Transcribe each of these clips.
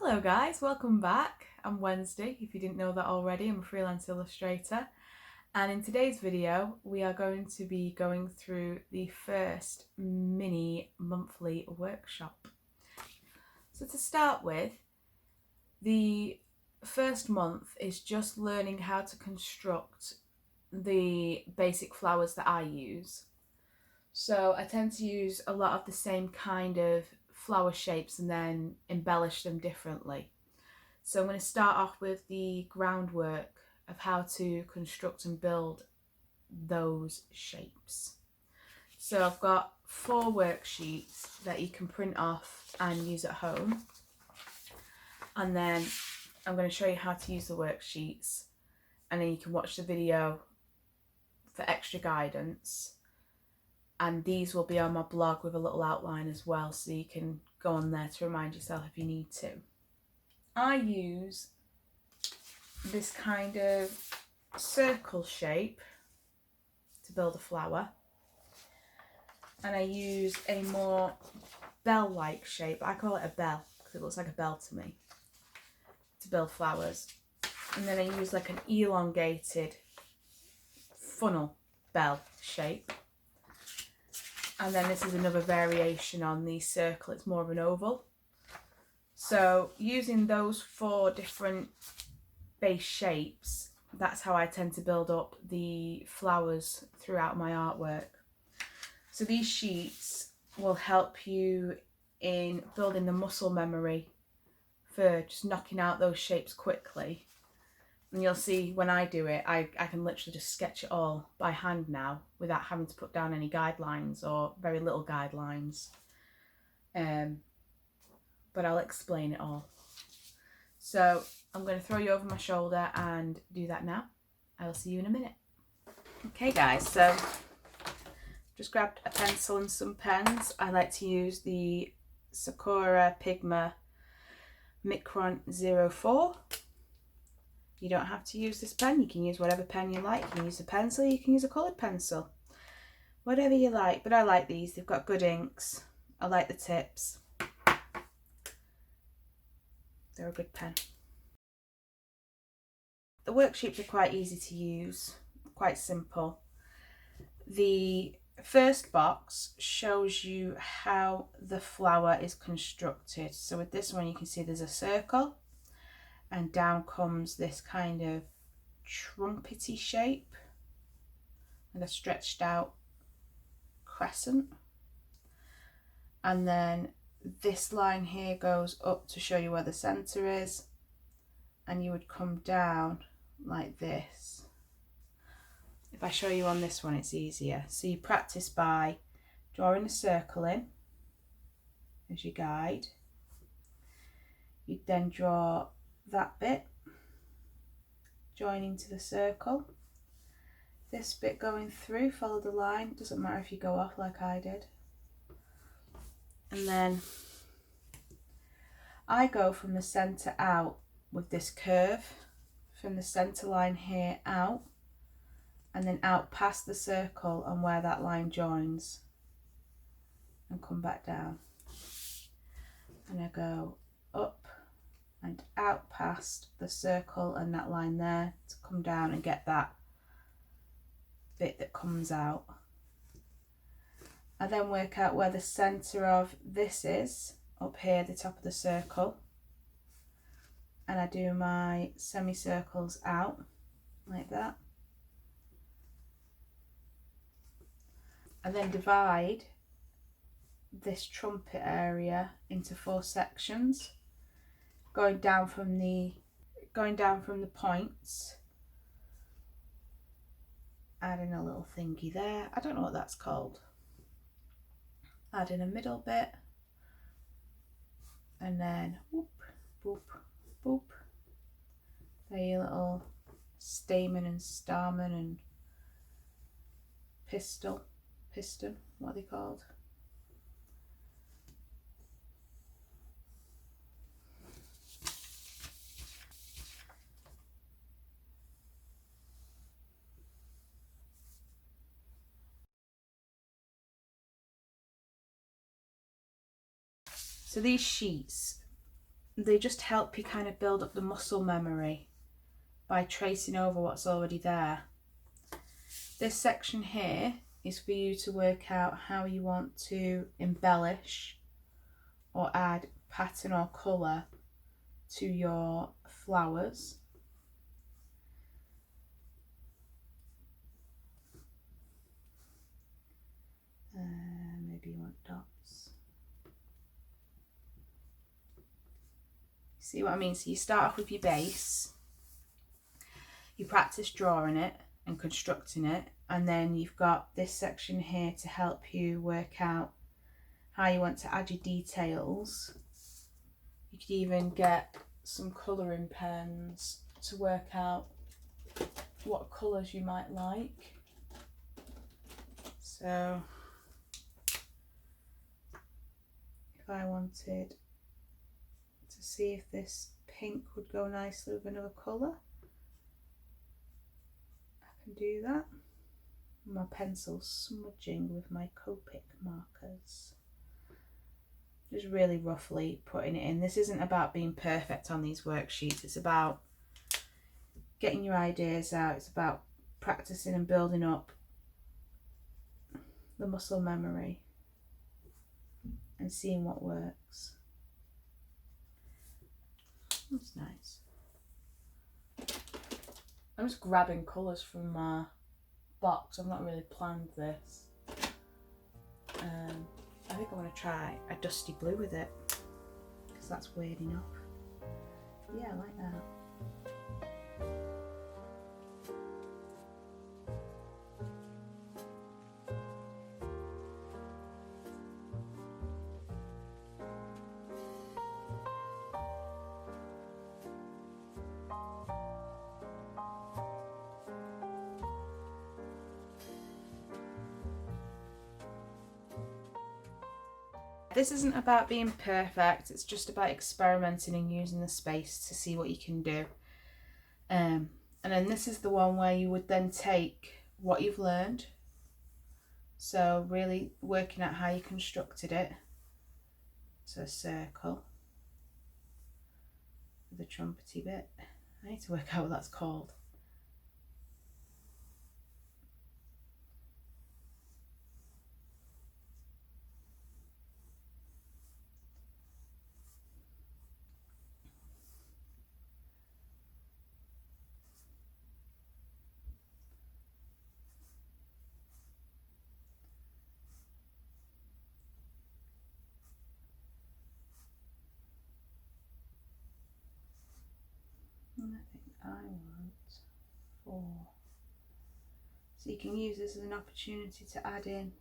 Hello guys, welcome back. I'm Wednesday, if you didn't know that already. I'm a freelance illustrator, and in today's video we are going to be going through the first mini monthly workshop. So to start with, the first month is just learning how to construct the basic flowers that I use. So I tend to use a lot of the same kind of flower shapes and then embellish them differently. So I'm going to start off with the groundwork of how to construct and build those shapes. So I've got 4 worksheets that you can print off and use at home. And then I'm going to show you how to use the worksheets, and then you can watch the video for extra guidance. And these will be on my blog with a little outline as well, so you can go on there to remind yourself if you need to. I use this kind of circle shape to build a flower, and I use a more bell-like shape. I call it a bell because it looks like a bell to me, to build flowers. And then I use like an elongated funnel bell shape, and then this is another variation on the circle. It's more of an oval. So using those 4 different base shapes, that's how I tend to build up the flowers throughout my artwork. So these sheets will help you in building the muscle memory for just knocking out those shapes quickly. And you'll see when I do it, I can literally just sketch it all by hand now without having to put down any guidelines or very little guidelines. But I'll explain it all. So I'm going to throw you over my shoulder and do that now. I'll see you in a minute. Okay guys, so just grabbed a pencil and some pens. I like to use the Sakura Pigma Micron 04. You don't have to use this pen. You can use whatever pen you like. You can use a pencil, you can use a coloured pencil. Whatever you like, but I like these. They've got good inks. I like the tips. They're a good pen. The worksheets are quite easy to use, quite simple. The first box shows you how the flower is constructed. So with this one you can see there's a circle, and down comes this kind of trumpety shape and a stretched out crescent, and then this line here goes up to show you where the center is, and you would come down like this. If I show you on this one, it's easier. So you practice by drawing a circle in as your guide. You then draw that bit joining to the circle, this bit going through, follow the line, doesn't matter if you go off like I did. And then I go from the center out with this curve, from the center line here out, and then out past the circle and where that line joins, and come back down. And I go up and out past the circle and that line there to come down and get that bit that comes out. I then work out where the center of this is, up here, the top of the circle, and I do my semicircles out like that. I then divide this trumpet area into 4 sections, going down from the points, adding a little thingy there. I don't know what that's called. Adding a middle bit, and then whoop, boop, boop. There your little stamen and stamen and piston, what are they called? So these sheets, they just help you kind of build up the muscle memory by tracing over what's already there. This section here is for you to work out how you want to embellish or add pattern or colour to your flowers. Maybe you want dots. See what I mean? So you start off with your base, you practice drawing it and constructing it, and then you've got this section here to help you work out how you want to add your details. You could even get some colouring pens to work out what colours you might like. So if I wanted to see if this pink would go nicely with another colour, I can do that. My pencil's smudging with my Copic markers. Just really roughly putting it in. This isn't about being perfect on these worksheets. It's about getting your ideas out. It's about practicing and building up the muscle memory and seeing what works. That's nice. I'm just grabbing colours from my box. I've not really planned this. I think I want to try a dusty blue with it, because that's weird enough. Yeah, I like that. This isn't about being perfect, it's just about experimenting and using the space to see what you can do. And then this is the one where you would then take what you've learned, so really working out how you constructed it. So a circle with a trumpety bit. I need to work out what that's called. And I think I want 4. So you can use this as an opportunity to add in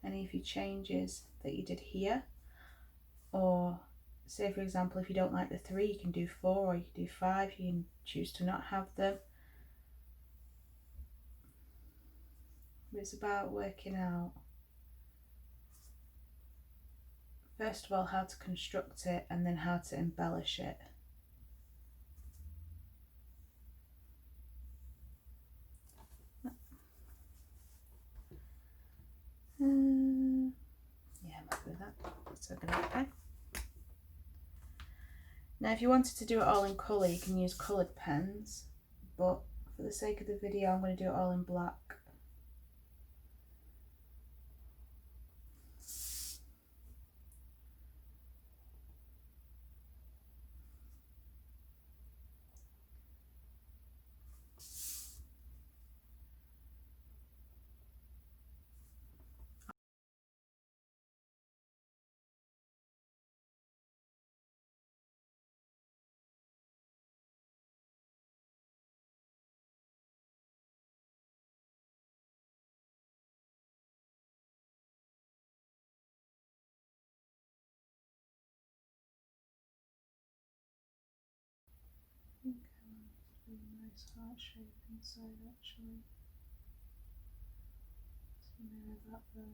any of your changes that you did here, or say for example if you don't like the 3 you can do 4, or you can do 5, you can choose to not have them. But it's about working out first of all how to construct it and then how to embellish it. Yeah, I'm happy with that. That's okay. Now if you wanted to do it all in colour you can use coloured pens, but for the sake of the video I'm going to do it all in black. I think I want to do a nice heart shape inside actually. So mirror that there.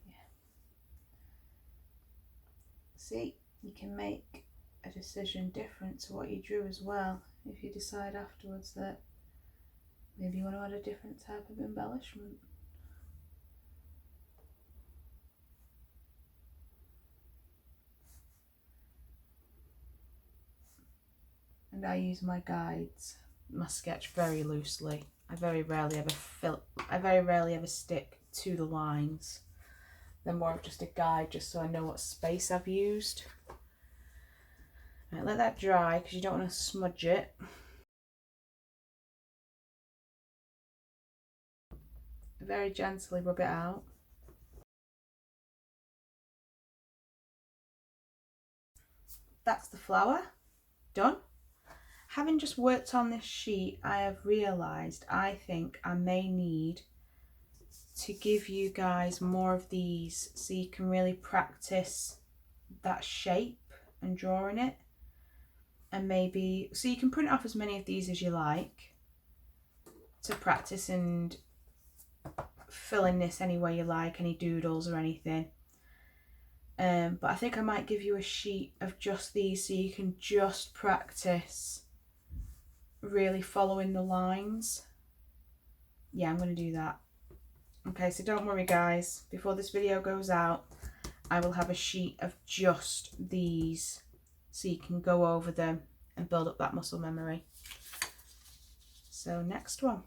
Yeah. See, you can make a decision different to what you drew as well if you decide afterwards that maybe you want to add a different type of embellishment. and I use my guides, my sketch very loosely. I very rarely ever stick to the lines. They're more of just a guide, just so I know what space I've used. Right, let that dry because you don't want to smudge it. Very gently rub it out. That's the flower done. Having just worked on this sheet, I have realised I think I may need to give you guys more of these so you can really practice that shape and drawing it, and maybe so you can print off as many of these as you like to practice and fill in this any way you like, any doodles or anything. But I think I might give you a sheet of just these so you can just practice really following the lines. Yeah, I'm going to do that. Okay, so don't worry guys, before this video goes out, I will have a sheet of just these so you can go over them and build up that muscle memory. So next one.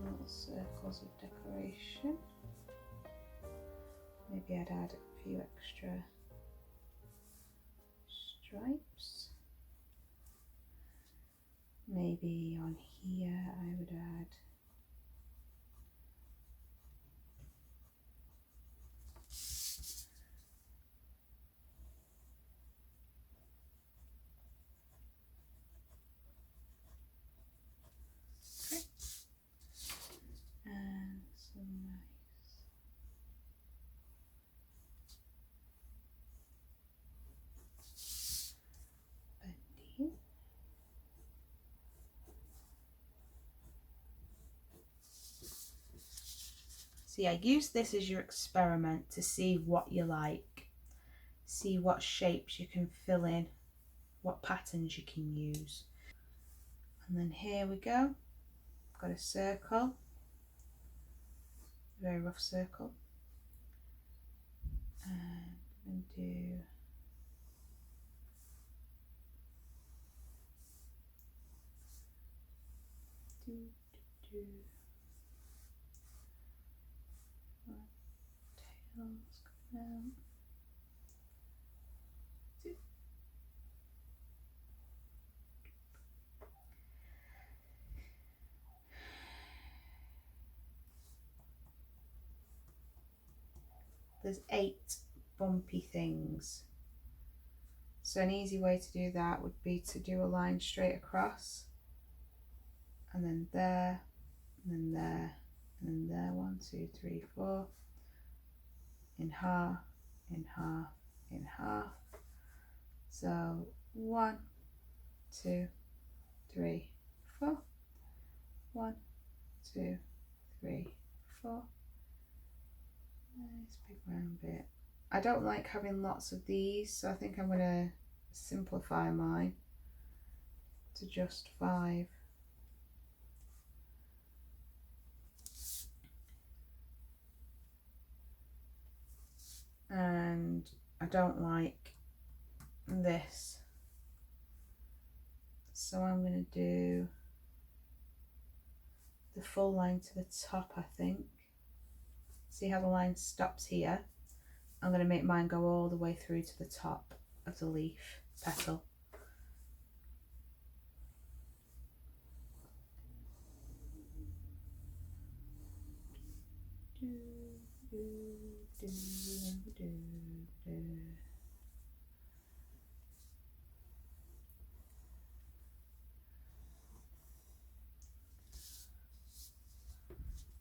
Little circles of decoration. Maybe I'd add a few extra stripes. Maybe on here I would add and some nice bending. See, I use this as your experiment to see what you like, see what shapes you can fill in, what patterns you can use. And then here we go, got a circle, a very rough circle, and I'm going to do tails coming out. There's 8 bumpy things. So an easy way to do that would be to do a line straight across, and then there, and then there, and then there. 1, 2, 3, 4. In half, in half, in half. So 1, 2, 3, 4. 1, 2, 3, 4. Nice big round bit. I don't like having lots of these, so I think I'm going to simplify mine to just 5. And I don't like this. So I'm going to do the full line to the top, I think. See how the line stops here? I'm going to make mine go all the way through to the top of the leaf petal.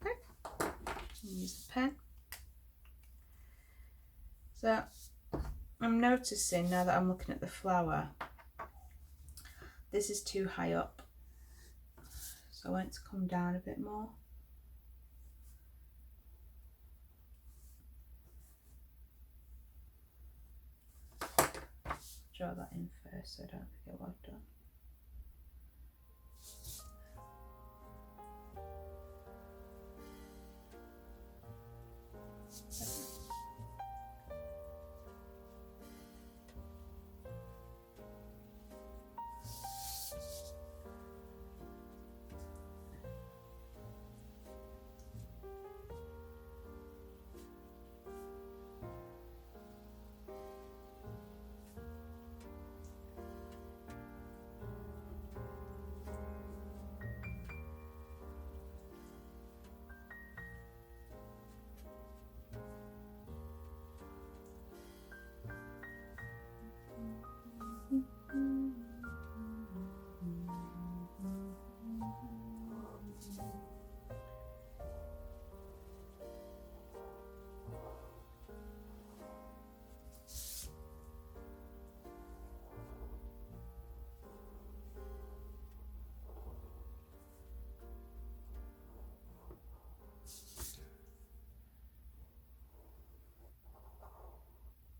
Okay, use the pen. So I'm noticing now that I'm looking at the flower, this is too high up, so I want it to come down a bit more. Draw that in first so I don't forget what I've done.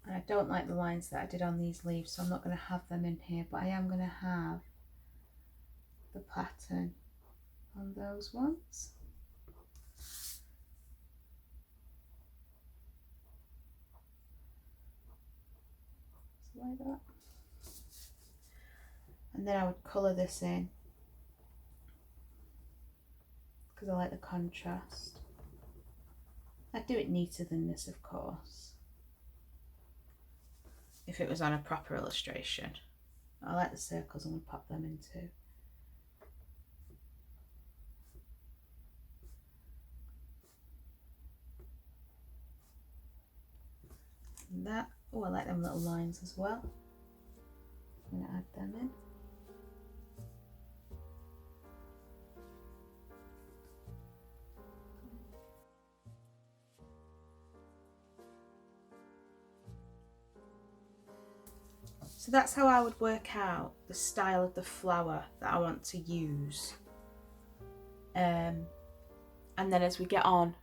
And I don't like the lines that I did on these leaves, so I'm not going to have them in here, but I am going to have the pattern on those ones. So like that. And then I would colour this in because I like the contrast. I'd do it neater than this, of course, if it was on a proper illustration. I like the circles, I'm going to pop them in too. And that, oh, I like them little lines as well. I'm going to add them in. So that's how I would work out the style of the flower that I want to use. And then as we get on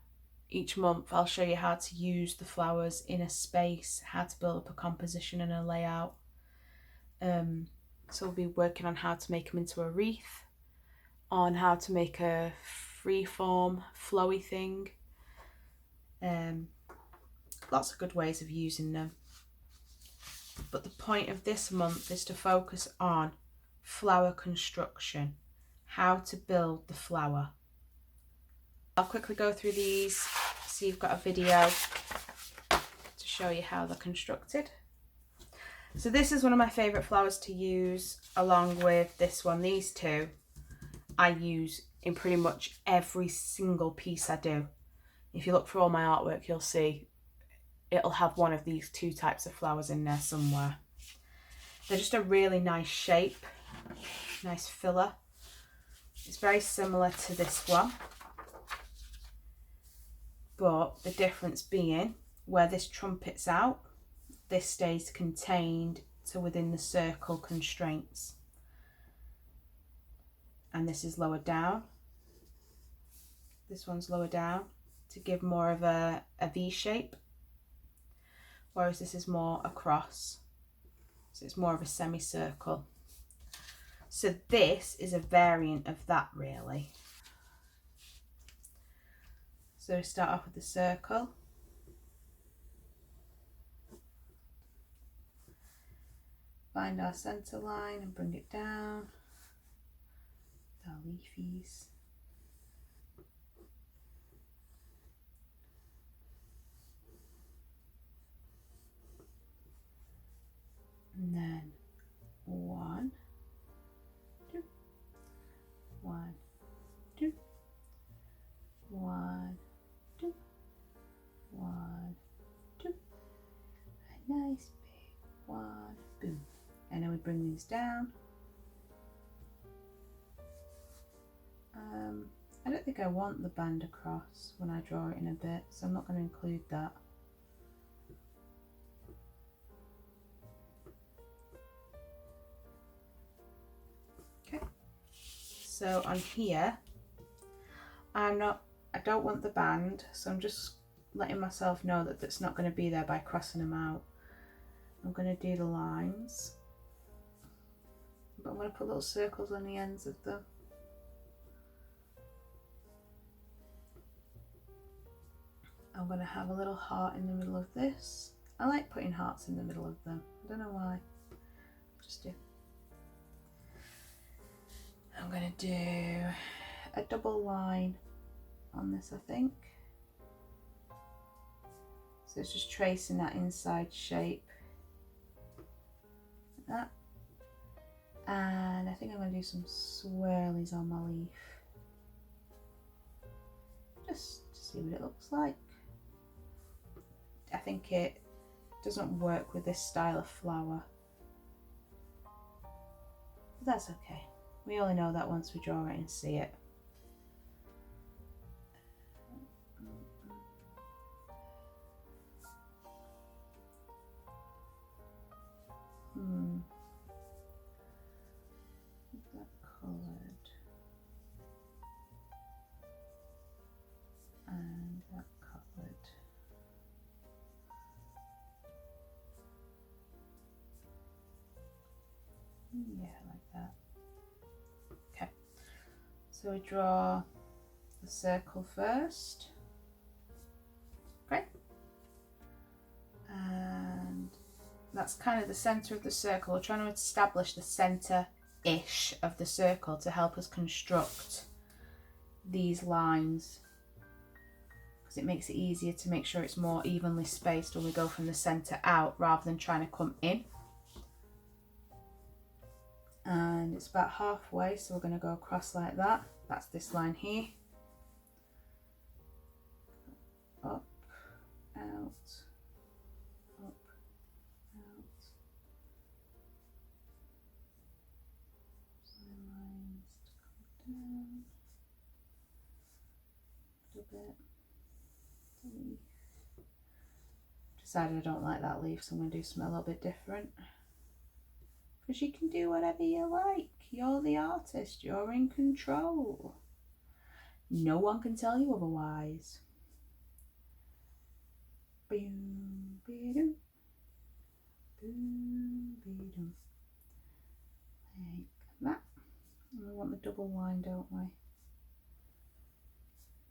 each month, I'll show you how to use the flowers in a space, how to build up a composition and a layout. So we'll be working on how to make them into a wreath, on how to make a freeform, flowy thing. Lots of good ways of using them. But the point of this month is to focus on flower construction, how to build the flower. I'll quickly go through these so you've got a video to show you how they're constructed. So this is one of my favourite flowers to use along with this one. These two I use in pretty much every single piece I do. If you look for all my artwork, you'll see it'll have one of these two types of flowers in there somewhere. They're just a really nice shape, nice filler. It's very similar to this one, but the difference being where this trumpets out, this stays contained to within the circle constraints. And this is lower down. This one's lower down to give more of a V shape, whereas this is more across, so it's more of a semicircle. So this is a variant of that really. So start off with the circle. find our centre line and bring it down with our leafies. And then 1, 2, 1, 2, 1, 2, 1, 2. A nice big 1, boom. And then we bring these down. I don't think I want the band across when I draw it in a bit, so I'm not going to include that. Okay, so on here, I don't want the band, so I'm just letting myself know that it's not going to be there by crossing them out. I'm going to do the lines, but I'm going to put little circles on the ends of them. I'm going to have a little heart in the middle of this. I like putting hearts in the middle of them. I don't know why. I just do. I'm going to do a double line on this, I think. So it's just tracing that inside shape. Like that. And I think I'm going to do some swirlies on my leaf. Just to see what it looks like. I think it doesn't work with this style of flower. But that's okay. We only know that once we draw it and see it. That coloured. And that coloured. Yeah, like that. Okay, so we draw the circle first. Okay, and that's kind of the centre of the circle. We're trying to establish the centre-ish of the circle to help us construct these lines, because it makes it easier to make sure it's more evenly spaced when we go from the centre out rather than trying to come in. And it's about halfway, so we're going to go across like that. That's this line here. Up, out, up, out. Lines to come down. A little bit. Leaf. Decided I don't like that leaf, so I'm going to do something a little bit different. Because you can do whatever you like. You're the artist. You're in control. No one can tell you otherwise. Boom, be-doo. Boom, be-doo. Like that. And we want the double line, don't we?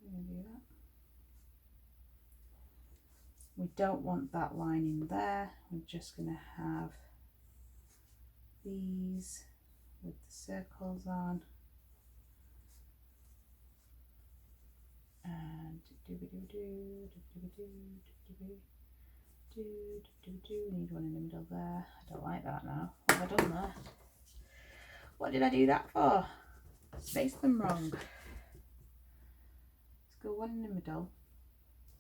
We're going to do that. We don't want that line in there. We're just going to have these with the circles on, and we need one in the middle there. I don't like that now. What have I done there? What did I do that for? Spaced them wrong. Let's go one in the middle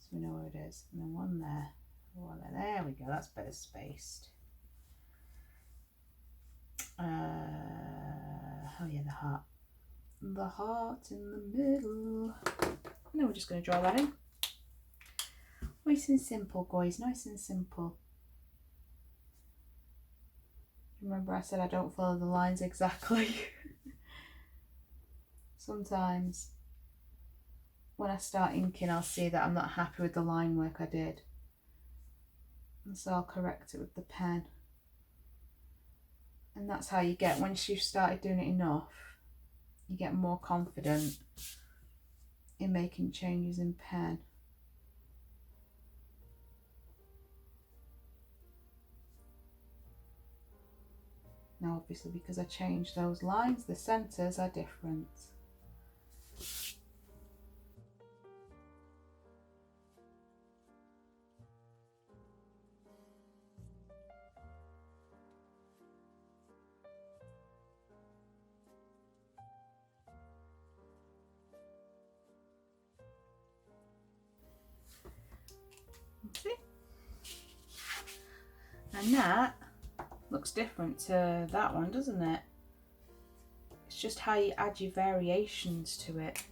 so we know where it is, and then one there, one there. There we go, that's better spaced. Oh yeah, the heart. The heart in the middle. Now we're just going to draw that in. Nice and simple, guys, nice and simple. Remember I said I don't follow the lines exactly. Sometimes when I start inking, I'll see that I'm not happy with the line work I did. And so I'll correct it with the pen. And that's how you get, once you've started doing it enough, you get more confident in making changes in pen. Now obviously because I changed those lines, the centres are different. See? And that looks different to that one, doesn't it? It's just how you add your variations to it.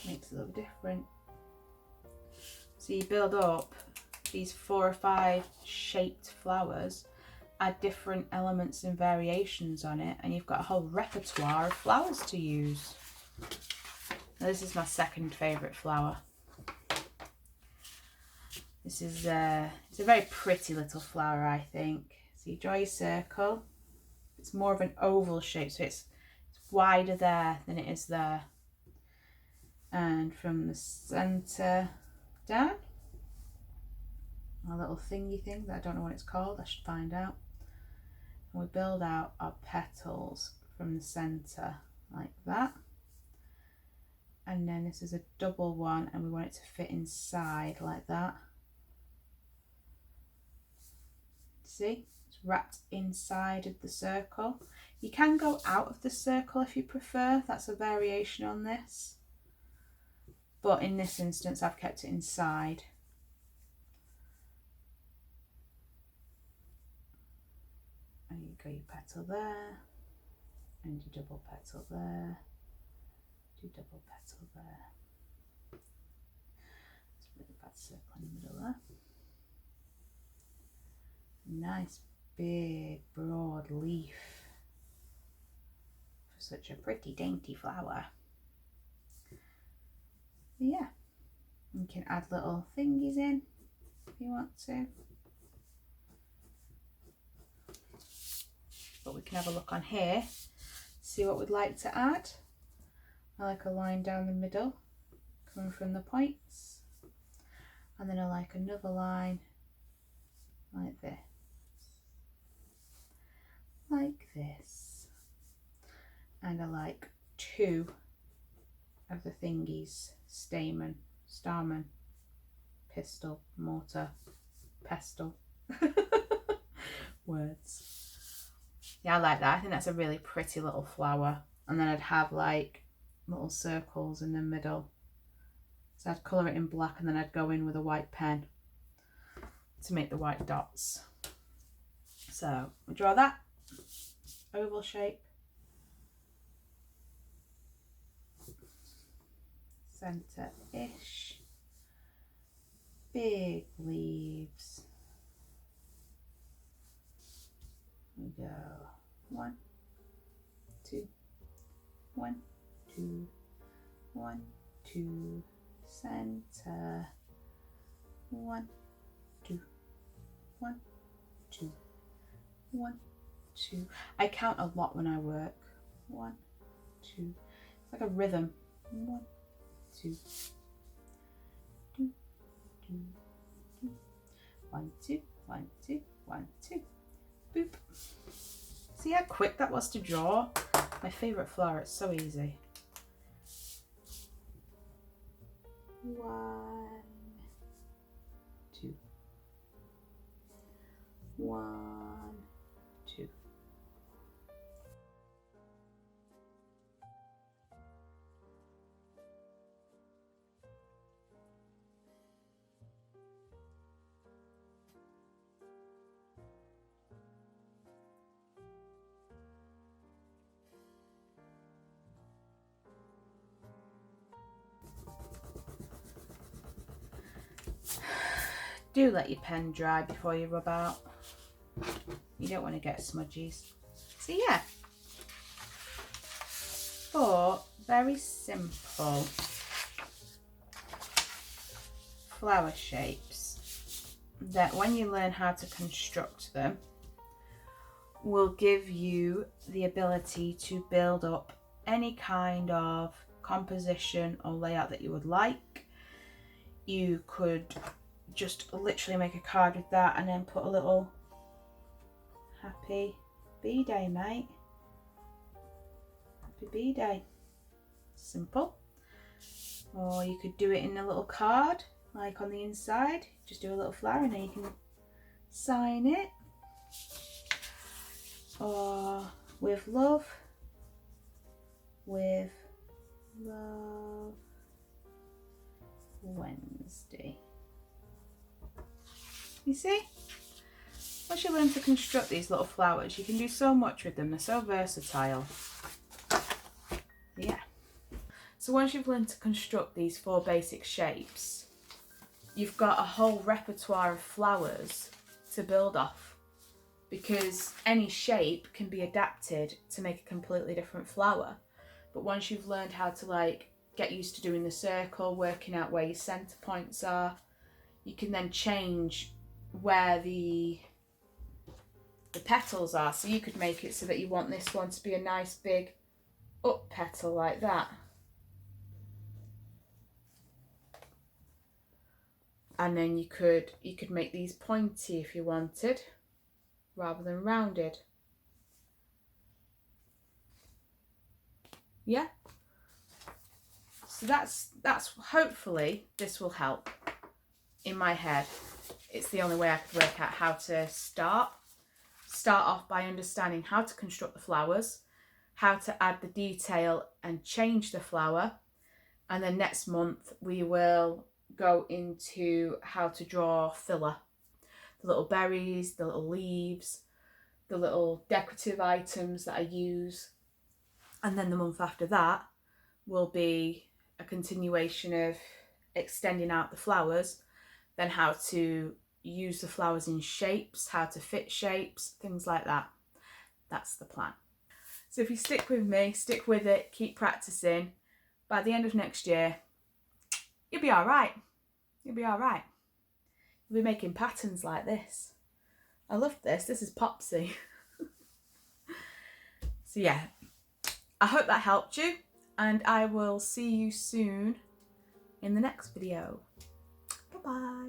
Makes it look different. So you build up these 4 or 5 shaped flowers, add different elements and variations on it, and you've got a whole repertoire of flowers to use. Now, this is my second favourite flower. This is it's a very pretty little flower, I think. So you draw your circle. It's more of an oval shape, so it's wider there than it is there. And from the centre down, a little thingy thing that I don't know what it's called, I should find out. And we build out our petals from the centre like that. And then this is a double one, and we want it to fit inside like that. See, it's wrapped inside of the circle. You can go out of the circle if you prefer, that's a variation on this. But in this instance, I've kept it inside. And you go your petal there, and your double petal there, your double petal there. It's a really bad circle in the middle there. Nice big broad leaf for such a pretty dainty flower. But yeah, you can add little thingies in if you want to. But we can have a look on here, see what we'd like to add. I like a line down the middle coming from the points, and then I like another line like this. Like this. And I like 2 of the thingies, stamen, stamen, pistil, mortar, pestle. Words. Yeah, I like that. I think that's a really pretty little flower. And then I'd have like little circles in the middle. So I'd colour it in black, and then I'd go in with a white pen to make the white dots. So we draw that oval shape, centre-ish, big leaves. We go 1, 2, 1, 2, 1, 2, centre, 1, 2, 1, 2, 1, 2. I count a lot when I work. 1, 2. It's like a rhythm. 1, 2, 2, 2, 2. 1, 2, 1, 2, 1, 2. Boop. See how quick that was to draw? My favourite flower, it's so easy. 1, 2. 1, 2. Do let your pen dry before you rub out. You don't want to get smudgies. So yeah, 4 very simple flower shapes that, when you learn how to construct them, will give you the ability to build up any kind of composition or layout that you would like. You could just literally make a card with that and then put a little happy B-Day, mate. Happy B-Day. Simple. Or you could do it in a little card, like on the inside. Just do a little flower and then you can sign it. Or with love, Wednesday. You see? Once you learn to construct these little flowers, you can do so much with them. They're so versatile. Yeah. So once you've learned to construct these 4 basic shapes, you've got a whole repertoire of flowers to build off, because any shape can be adapted to make a completely different flower. But once you've learned how to like get used to doing the circle, working out where your center points are, you can then change where the petals are. So you could make it so that you want this one to be a nice big up petal like that. And then you could make these pointy if you wanted, rather than rounded. Yeah. So that's hopefully this will help. In my head, it's the only way I could work out how to start off by understanding how to construct the flowers, how to add the detail and change the flower, and then next month we will go into how to draw filler, the little berries, the little leaves, the little decorative items that I use. And then the month after that will be a continuation of extending out the flowers, then how to use the flowers in shapes, how to fit shapes, things like that. That's the plan. So if you stick with me, stick with it, keep practicing, by the end of next year, you'll be all right. You'll be all right. You'll be making patterns like this. I love this. This is Popsy. So yeah, I hope that helped you, and I will see you soon in the next video. Bye-bye.